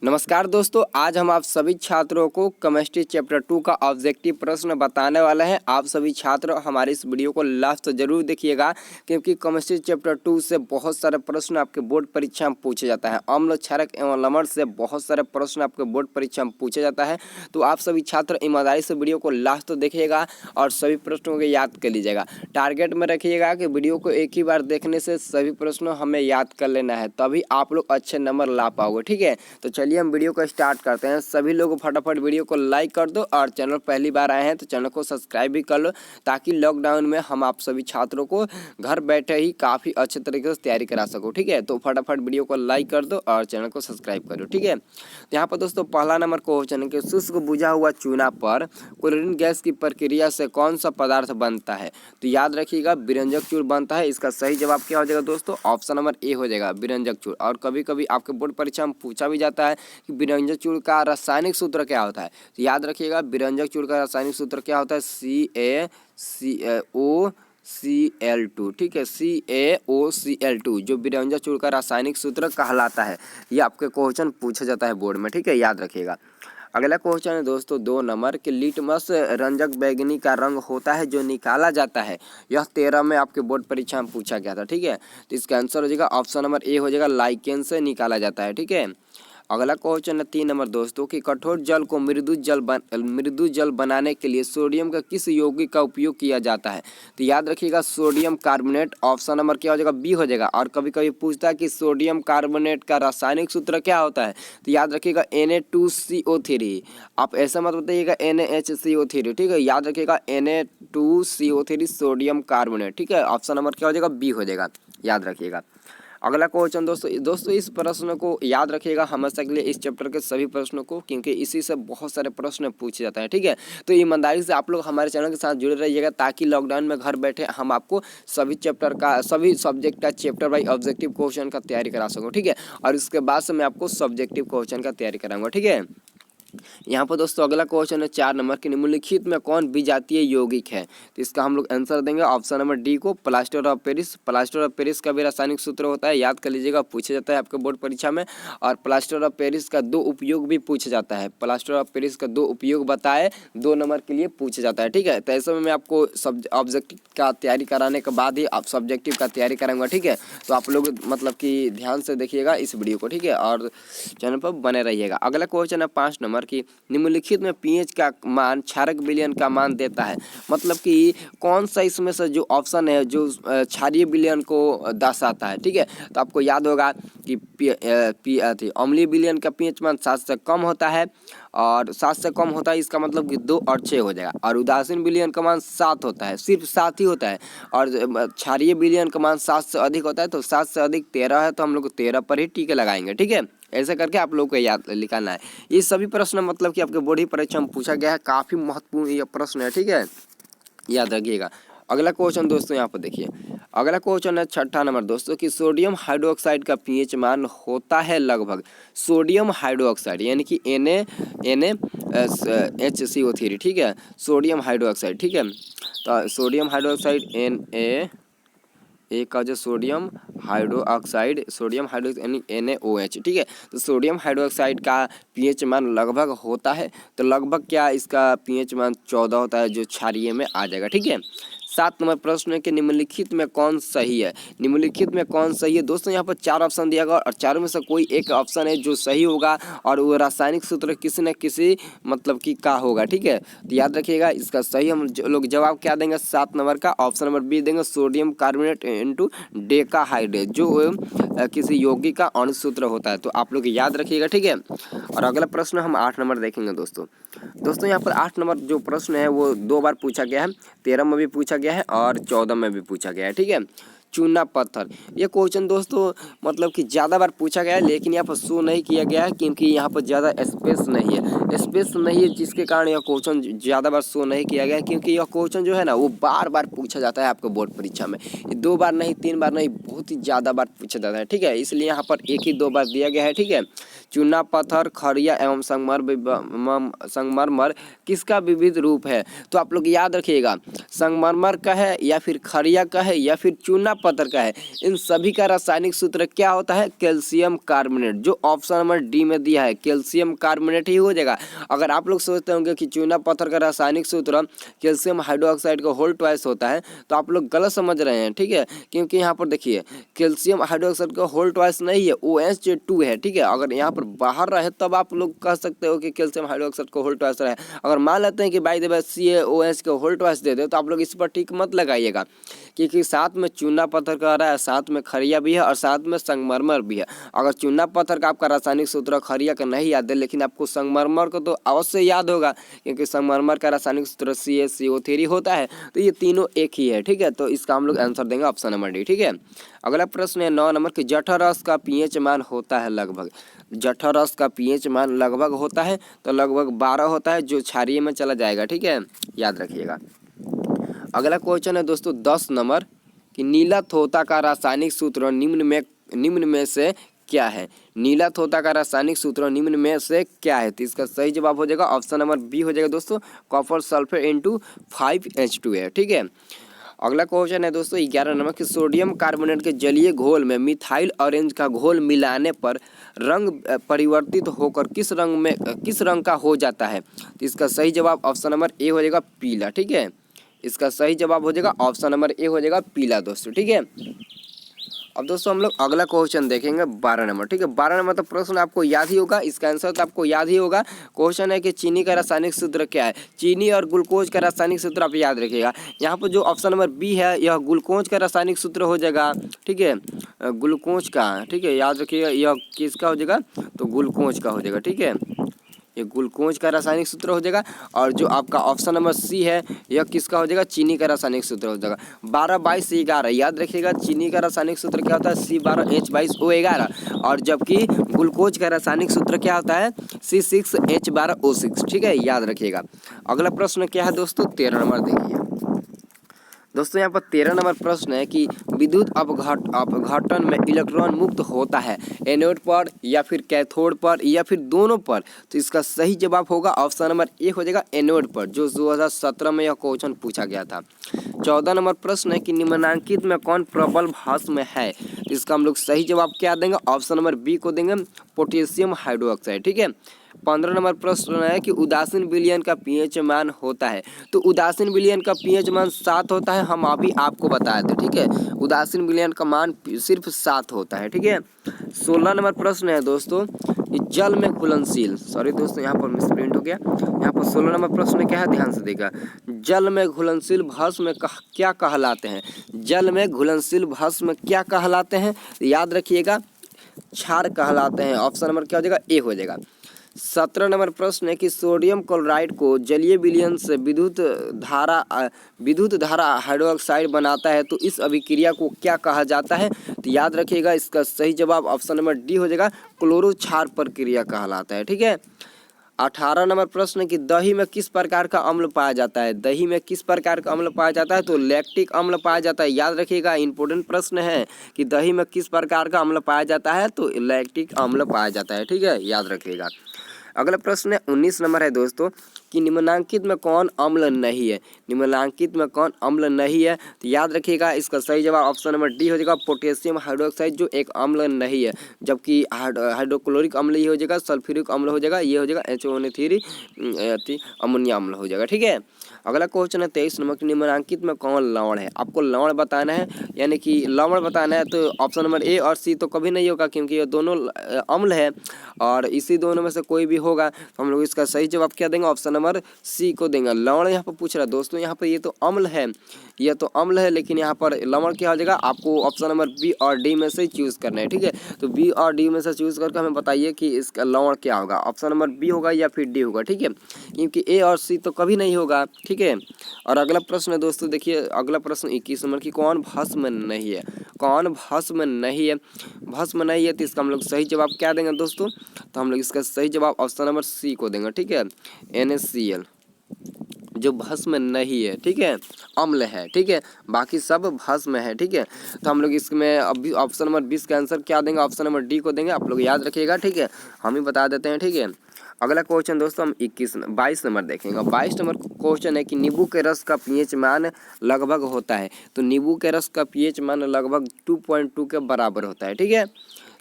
नमस्कार दोस्तों, आज हम आप सभी छात्रों को केमिस्ट्री चैप्टर 2 का ऑब्जेक्टिव प्रश्न बताने वाले हैं। आप सभी छात्र हमारे इस वीडियो को लास्ट तक जरूर देखिएगा, क्योंकि केमिस्ट्री चैप्टर 2 से बहुत सारे प्रश्न आपके बोर्ड परीक्षा में पूछे जाता है। अम्ल, क्षारक एवं लवण से बहुत सारे प्रश्न आपके बोर्ड परीक्षा में पूछे जाता है। तो आप सभी छात्र ईमानदारी से वीडियो को लास्ट तक देखिएगा और सभी प्रश्नों को याद कर लीजिएगा। टारगेट में रखिएगा कि वीडियो को एक ही बार देखने से सभी प्रश्नों हमें याद कर लेना है, तभी आप लोग अच्छे नंबर ला पाओगे। ठीक है, तो चलिए हम वीडियो को स्टार्ट करते हैं। सभी लोग फटाफट वीडियो को लाइक कर दो और चैनल पहली बार आए हैं तो चैनल को सब्सक्राइब भी कर लो, ताकि लॉकडाउन में हम आप सभी छात्रों को घर बैठे ही काफ़ी अच्छे तरीके से तैयारी करा सको। ठीक है, तो फटाफट वीडियो को लाइक कर दो और चैनल को सब्सक्राइब करो। ठीक है, तो यहाँ पर दोस्तों पहला नंबर क्वेश्चन है कि शुष्क बुझा हुआ चूना पर क्लोरीन गैस की प्रक्रिया से कौन सा पदार्थ बनता है? तो याद रखिएगा, विरंजक चूर्ण बनता है। इसका सही जवाब क्या हो जाएगा दोस्तों? ऑप्शन नंबर ए हो जाएगा, विरंजक चूर्ण। और कभी कभी आपके बोर्ड परीक्षा में पूछा भी जाता है कि विरंजक चूर्ण का रासायनिक सूत्र क्या होता है। तो याद रखिएगा, विरंजक चूर्ण का रासायनिक सूत्र क्या होता है? CaCO Cl2। ठीक है, CaOCl2 जो विरंजक चूर्ण का रासायनिक सूत्र कहलाता है। ये आपके क्वेश्चन पूछा जाता है बोर्ड में। ठीक है, याद रखिएगा। अगला क्वेश्चन है दोस्तों 2 नंबर कि लिटमस रंजक बैंगनी का रंग होता है जो निकाला जाता है। यह 13 में आपके बोर्ड परीक्षा में पूछा गया था। ठीक है, तो इसका आंसर हो जाएगा ऑप्शन नंबर ए हो जाएगा, लाइकेन से निकाला जाता है। ठीक है, अगला क्वेश्चन है 3 नंबर दोस्तों कि कठोर जल को मृदु जल बनाने के लिए सोडियम का किस यौगिक का उपयोग किया जाता है? तो याद रखिएगा, सोडियम कार्बोनेट। ऑप्शन नंबर क्या हो जाएगा? बी हो जाएगा। और कभी कभी पूछता है कि सोडियम कार्बोनेट का रासायनिक सूत्र क्या होता है? तो याद रखिएगा Na2CO3। आप ऐसा मत बताइएगा NaHCO3। ठीक है, याद रखिएगा Na2CO3 सोडियम कार्बोनेट। ठीक है, ऑप्शन नंबर क्या हो जाएगा? बी हो जाएगा, याद रखिएगा। अगला क्वेश्चन दोस्तों इस प्रश्न को याद रखिएगा हमेशा के लिए, इस चैप्टर के सभी प्रश्नों को, क्योंकि इसी से बहुत सारे प्रश्न पूछे जाते हैं। ठीक है, तो ईमानदारी से आप लोग हमारे चैनल के साथ जुड़े रहिएगा, ताकि लॉकडाउन में घर बैठे हम आपको सभी सब्जेक्ट का चैप्टर बाई ऑब्जेक्टिव क्वेश्चन का तैयारी करा सकूँ। ठीक है, और इसके बाद से मैं आपको सब्जेक्टिव क्वेश्चन का तैयारी कराऊंगा। ठीक है, यहाँ पर दोस्तों अगला क्वेश्चन है 4 नंबर के निम्नलिखित में कौन विजातीय यौगिक है? तो इसका हम लोग आंसर देंगे ऑप्शन नंबर डी को, plaster of Paris. Plaster of Paris का भी रासायनिक सूत्र होता है, याद कर लीजिएगा, पूछा जाता है आपके बोर्ड परीक्षा में। और प्लास्टर ऑफ पेरिस का 2 उपयोग भी पूछा जाता है। प्लास्टर ऑफ पेरिस का 2 उपयोग बताए, 2 नंबर के लिए पूछा जाता है। ठीक है, तो ऐसे में मैं आपको ऑब्जेक्टिव का तैयारी कराने के बाद ही आप सब्जेक्टिव का तैयारी कराऊंगा। ठीक है, तो आप लोग मतलब कि ध्यान से देखिएगा इस वीडियो को। ठीक है, और चैनल पर बने रहिएगा। अगला क्वेश्चन है 5 नंबर कि निम्नलिखित में पीएच का मान क्षारक विलयन का मान देता है। मतलब कि कौन सा इसमें से जो ऑप्शन है जो क्षारीय विलयन को दर्शाता है। ठीक है, तो आपको याद होगा कि अम्लीय विलयन का पीएच मान 7 से कम होता है, और 7 से कम होता है इसका मतलब कि 2 और 6 हो जाएगा। और उदासीन विलयन का मान 7 होता है, सिर्फ 7 ही होता है। और क्षारीय विलयन का मान 7 से अधिक होता है, तो 7 से अधिक 13 है, तो हम लोग 13 पर ही टीके लगाएंगे। ठीक है, ऐसे करके आप लोगों को याद लिखाना है। ये सभी प्रश्न मतलब कि आपके बोर्ड ही परीक्षा में पूछा गया है, काफ़ी महत्वपूर्ण ये प्रश्न है। ठीक है, याद रखिएगा। अगला क्वेश्चन दोस्तों यहाँ पर देखिए, अगला क्वेश्चन है 6 नंबर दोस्तों कि सोडियम हाइड्रोक्साइड का पीएच मान होता है लगभग। सोडियम हाइड्रोक्साइड यानी कि NaHCO3। ठीक है, सोडियम हाइड्रोक्साइड। ठीक है, तो सोडियम हाइड्रोक्साइड एक का जो सोडियम हाइड्रोक्साइड यानी NaOH। ठीक है, तो सोडियम हाइड्रोक्साइड का पीएच मान लगभग होता है, तो लगभग क्या इसका पीएच मान 14 होता है, जो क्षारीय में आ जाएगा। ठीक है, 7 नंबर प्रश्न है कि निम्नलिखित में कौन सही है? निम्नलिखित में कौन सही है दोस्तों? यहाँ पर 4 ऑप्शन दिया गया और चारों में से कोई एक ऑप्शन है जो सही होगा, और वो रासायनिक सूत्र किसी न किसी मतलब कि का होगा। ठीक है, तो याद रखिएगा, इसका सही हम लोग जवाब क्या देंगे? 7 नंबर का ऑप्शन नंबर बी देंगे, सोडियम कार्बोनेट इंटू डेकाहाइड्रेट, जो किसी यौगिक का अणुसूत्र होता है। तो आप लोग याद रखिएगा। ठीक है, और अगला प्रश्न हम 8 नंबर देखेंगे दोस्तों। यहाँ पर 8 नंबर जो प्रश्न है वो 2 बार पूछा गया है, 13 में भी पूछा गया है और 14 में भी पूछा गया है। ठीक है, चूना पत्थर, ये क्वेश्चन दोस्तों मतलब कि ज़्यादा बार पूछा गया है, लेकिन यहाँ पर शो नहीं किया गया है, क्योंकि यहाँ पर ज़्यादा स्पेस नहीं है, जिसके कारण यह क्वेश्चन ज़्यादा बार शो नहीं किया गया है। क्योंकि यह क्वेश्चन जो है ना वो बार बार पूछा जाता है आपको बोर्ड परीक्षा में, 2 बार नहीं, 3 बार नहीं, बहुत ही ज़्यादा बार पूछा जाता है। ठीक है, इसलिए यहाँ पर 1 ही 2 बार दिया गया है। ठीक है, चूना पत्थर, खड़िया एवं संगमरमर किसका विविध रूप है? तो आप लोग याद रखिएगा, संगमरमर का है या फिर खड़िया का है या फिर चूना पत्थर का है, इन सभी का रासायनिक सूत्र क्या होता है? Calcium carbonate. जो ऑप्शन नंबर डी में दिया है कैल्शियम कार्बोनेट ही हो जाएगा। अगर आप लोग सोचते होंगे कि चूना पत्थर का रासायनिक सूत्र कैल्शियम हाइड्रोक्साइड का होल ट्वाइस होता है, तो आप लोग गलत समझ रहे हैं, ठीक है। क्योंकि यहाँ पर देखिए कैल्शियम हाइड्रोक्साइड का होल ट्वाइस नहीं है, OH2 है, ठीक है। अगर यहाँ पर बाहर रहे तब आप लोग कह सकते हो कि कैल्शियम हाइड्रोक्साइड का होल ट्वाइस रहे। अगर मान लेते हैं कि बाय द वे CaOH का होल ट्वाइस दे दे, तो आप लोग इस पर टिक मत लगाइएगा, क्योंकि साथ में चूना पत्थर का आ रहा है, साथ में खड़िया भी है और साथ में संगमरमर भी है। अगर चूना पत्थर का आपका रासायनिक सूत्र खड़िया का नहीं याद है, लेकिन आपको संगमरमर को तो अवश्य याद होगा, क्योंकि संगमरमर का रासायनिक सूत्र CaCO3 होता है। तो ये तीनों एक ही है, ठीक है। तो इसका हम लोग आंसर देंगे ऑप्शन नंबर डी, ठीक है। अगला प्रश्न है 9 नंबर की, जठर रस का pH मान होता है लगभग। जठर रस का pH मान लगभग होता है तो लगभग 12 होता है, जो क्षारीय में चला जाएगा, ठीक है, याद रखिएगा। अगला क्वेश्चन है दोस्तों 10 नंबर कि नीला थोथा का रासायनिक सूत्र निम्न में से क्या है? नीला थोथा का रासायनिक सूत्र निम्न में से क्या है? तो इसका सही जवाब हो जाएगा ऑप्शन नंबर बी हो जाएगा दोस्तों, कॉपर सल्फेट इंटू 5H2 है, ठीक है। अगला क्वेश्चन है दोस्तों 11 नंबर कि सोडियम कार्बोनेट के जलीय घोल में मिथाइल ऑरेंज का घोल मिलाने पर रंग परिवर्तित होकर किस रंग का हो जाता है? तो इसका सही जवाब ऑप्शन नंबर ए हो जाएगा पीला, ठीक है। इसका सही जवाब हो जाएगा ऑप्शन नंबर ए हो जाएगा पीला दोस्तों, ठीक है। अब दोस्तों हम लोग अगला क्वेश्चन देखेंगे 12 नंबर, ठीक है। 12 नंबर तो प्रश्न आपको याद ही होगा, इसका आंसर तो आपको याद ही होगा। क्वेश्चन है कि चीनी का रासायनिक सूत्र क्या है? चीनी और ग्लूकोज का रासायनिक सूत्र आप याद रखिएगा। यहाँ पर जो ऑप्शन नंबर बी है यह ग्लूकोज का रासायनिक सूत्र हो जाएगा, ठीक है, ग्लूकोज का, ठीक है, याद रखिएगा। यह किसका हो जाएगा? तो ग्लूकोज का हो जाएगा, ठीक है, ये ग्लूकोज का रासायनिक सूत्र हो जाएगा। और जो आपका ऑप्शन नंबर सी है यह किसका हो जाएगा? चीनी का रासायनिक सूत्र हो जाएगा। 12 22 11 याद रखिएगा। चीनी का रासायनिक सूत्र क्या होता है? C12H22O11। और जबकि ग्लूकोज का रासायनिक सूत्र क्या होता है? C6H12O6, ठीक है, याद रखिएगा। अगला प्रश्न क्या है दोस्तों? 13 नंबर देखिए दोस्तों, यहाँ पर 13 नंबर प्रश्न है कि विद्युत अपघटन में इलेक्ट्रॉन मुक्त होता है एनोड पर या फिर कैथोड पर या फिर दोनों पर? तो इसका सही जवाब होगा ऑप्शन नंबर ए हो जाएगा एनोड पर, जो 2017 में यह क्वेश्चन पूछा गया था। 14 नंबर प्रश्न है कि निम्नलिखित में कौन प्रबल भस्म है? तो इसका हम लोग सही जवाब क्या देंगे? ऑप्शन नंबर बी को देंगे, पोटेशियम हाइड्रोक्साइड, ठीक है। 15 नंबर प्रश्न है कि उदासीन विलयन का pH मान होता है। तो उदासीन विलयन का pH मान 7 होता है, हम अभी आपको बताए थे, ठीक है। उदासीन विलयन का मान सिर्फ 7 होता है, ठीक है। 16 नंबर प्रश्न है दोस्तों जल में घुलनशील, सॉरी दोस्तों यहाँ पर मिसप्रिंट हो गया। यहाँ पर 16 नंबर प्रश्न क्या है, ध्यान से देखा, जल में घुलनशील भस्म क्या कहलाते हैं? जल में घुलनशील भस्म क्या कहलाते हैं? याद रखिएगा, क्षार कहलाते हैं। ऑप्शन नंबर क्या हो जाएगा? ए हो जाएगा। 17 नंबर प्रश्न है कि सोडियम क्लोराइड को जलीय विलयन से विद्युत धारा हाइड्रोक्साइड बनाता है, तो इस अभिक्रिया को क्या कहा जाता है? तो याद रखिएगा, इसका सही जवाब ऑप्शन नंबर डी हो जाएगा, क्लोरोक्षार प्रक्रिया कहलाता है, ठीक है। 18 नंबर प्रश्न कि दही में किस प्रकार का अम्ल पाया जाता है? दही में किस प्रकार का अम्ल पाया जाता है? तो लैक्टिक अम्ल पाया जाता है। याद रखिएगा, इंपॉर्टेंट प्रश्न है कि दही में किस प्रकार का अम्ल पाया जाता है? तो लैक्टिक अम्ल पाया जाता है, ठीक है, याद रखिएगा। अगला प्रश्न है 19 नंबर है दोस्तों कि निम्नलिखित में कौन अम्ल नहीं है? निम्नलिखित में कौन अम्ल नहीं है? तो याद रखिएगा, इसका सही जवाब ऑप्शन नंबर डी हो जाएगा, पोटेशियम हाइड्रोक्साइड, जो एक अम्ल नहीं है। जबकि हाइड्रोक्लोरिक अम्ल ये हो जाएगा, सल्फ्यूरिक अम्ल हो जाएगा, ये हो जाएगा HNO3 अमोनिया अम्ल हो जाएगा, ठीक है। अगला क्वेश्चन है 23 नंबर कि निम्नलिखित में कौन लवण है? आपको लवण बताना है, यानी कि लवण बताना है। तो ऑप्शन नंबर ए और सी तो कभी नहीं होगा, क्योंकि ये दोनों अम्ल है और इसी दोनों में से कोई भी होगा। तो हम लोग इसका सही जवाब क्या देंगे? ऑप्शन नंबर सी को देंगे। लवण यहाँ पर पूछ रहा है दोस्तों, यहाँ पर ये तो अम्ल है, ये तो अम्ल है, लेकिन यहाँ पर लवण क्या हो जाएगा? आपको ऑप्शन नंबर बी और डी में से चूज करना है, ठीक है। तो बी और डी में से चूज करके हमें बताइए कि इसका लवण क्या होगा। ऑप्शन नंबर बी होगा या फिर डी होगा, ठीक है, क्योंकि ए और सी तो कभी नहीं होगा, ठीक है। और अगला प्रश्न है दोस्तों, देखिए अगला प्रश्न 21 नंबर की कौन भस्म नहीं है? कौन भस्म नहीं है? भस्म नहीं है, तो इसका हम लोग सही जवाब क्या देंगे दोस्तों? तो हम लोग इसका सही जवाब ऑप्शन नंबर सी को देंगे, ठीक है, NaCl, जो भस्म नहीं है, ठीक है, अम्ल है, ठीक है, बाकी सब भस्म है, ठीक है। तो हम लोग इसमें अभी ऑप्शन नंबर 20 का आंसर क्या देंगे, ऑप्शन नंबर डी को देंगे, आप लोग याद रखिएगा, ठीक है। हम ही बता देते हैं, ठीक है। अगला क्वेश्चन दोस्तों हम 22 नंबर देखेंगे। 22 नंबर क्वेश्चन है कि नींबू के रस का पीएच मान लगभग होता है। तो नींबू के रस का पीएच मान लगभग 2.2 के बराबर होता है, ठीक है।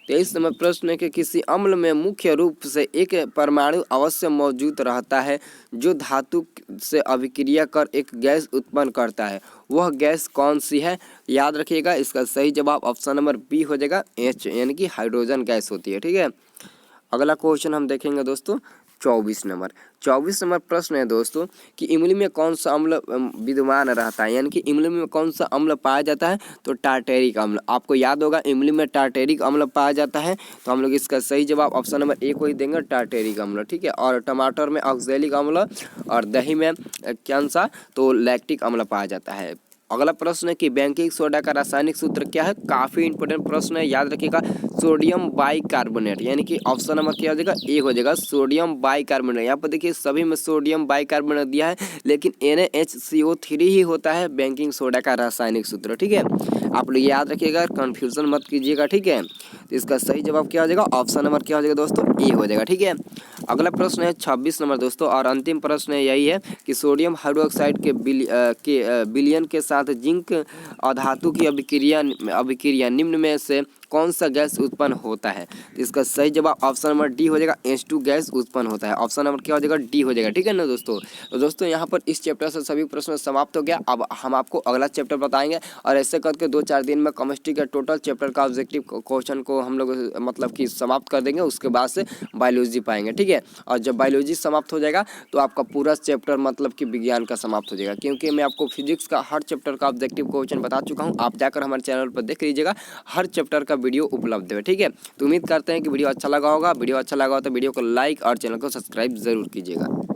23 नंबर प्रश्न है कि किसी अम्ल में मुख्य रूप से एक परमाणु अवश्य मौजूद रहता है जो धातु से अभिक्रिया कर एक गैस उत्पन्न करता है, वह गैस कौन सी है? याद रखिएगा, इसका सही जवाब ऑप्शन नंबर बी हो जाएगा, एच, यानी कि हाइड्रोजन गैस होती है, ठीक है। अगला क्वेश्चन हम देखेंगे दोस्तों 24 नंबर प्रश्न है दोस्तों कि इमली में कौन सा अम्ल विद्यमान रहता है, यानी कि इमली में कौन सा अम्ल पाया जाता है? तो टार्टेरिक अम्ल। आपको याद होगा इमली में टार्टेरिक अम्ल पाया जाता है, तो हम लोग इसका सही जवाब ऑप्शन नंबर ए को ही देंगे, टार्टेरिक अम्ल, ठीक है। और टमाटर में ऑक्सैलिक अम्ल और दही में कौन सा? तो लैक्टिक अम्ल पाया जाता है। अगला प्रश्न है कि बेकिंग सोडा का रासायनिक सूत्र क्या है? काफ़ी इंपॉर्टेंट प्रश्न है, याद रखिएगा, सोडियम बाइकार्बोनेट, यानी कि ऑप्शन नंबर क्या हो जाएगा? ए हो जाएगा, सोडियम बाइकार्बोनेट। यहाँ पर देखिए सभी में सोडियम बाइकार्बोनेट दिया है, लेकिन NaHCO3 ही होता है बेकिंग सोडा का रासायनिक सूत्र, ठीक है। आप लोग याद रखिएगा, कन्फ्यूजन मत कीजिएगा, ठीक है। तो इसका सही जवाब क्या हो जाएगा? ऑप्शन नंबर क्या हो जाएगा दोस्तों? ए हो जाएगा, ठीक है। अगला प्रश्न है 26 नंबर दोस्तों, और अंतिम प्रश्न है यही है कि सोडियम हाइड्रोक्साइड के विलयन के साथ जिंक अधातु की अभिक्रिया निम्न में से कौन सा गैस उत्पन्न होता है? तो इसका सही जवाब ऑप्शन नंबर डी हो जाएगा, H2 गैस उत्पन्न होता है। ऑप्शन नंबर क्या हो जाएगा? डी हो जाएगा, ठीक है ना दोस्तों। तो दोस्तों यहाँ पर इस चैप्टर से सभी प्रश्न समाप्त हो गया। अब हम आपको अगला चैप्टर बताएंगे, और ऐसे करके 2-4 दिन में केमिस्ट्री के टोटल चैप्टर का ऑब्जेक्टिव क्वेश्चन को हम लोग मतलब कि समाप्त कर देंगे। उसके बाद से बायोलॉजी पाएंगे, ठीक है। और जब बायोलॉजी समाप्त हो जाएगा तो आपका पूरा चैप्टर मतलब कि विज्ञान का समाप्त हो जाएगा, क्योंकि मैं आपको फिजिक्स का हर चैप्टर का ऑब्जेक्टिव क्वेश्चन बता चुका हूँ। आप जाकर हमारे चैनल पर देख लीजिएगा, हर चैप्टर का वीडियो उपलब्ध है, ठीक है। तो उम्मीद करते हैं कि वीडियो अच्छा लगा होगा। वीडियो अच्छा लगा हो तो वीडियो को लाइक और चैनल को सब्सक्राइब जरूर कीजिएगा।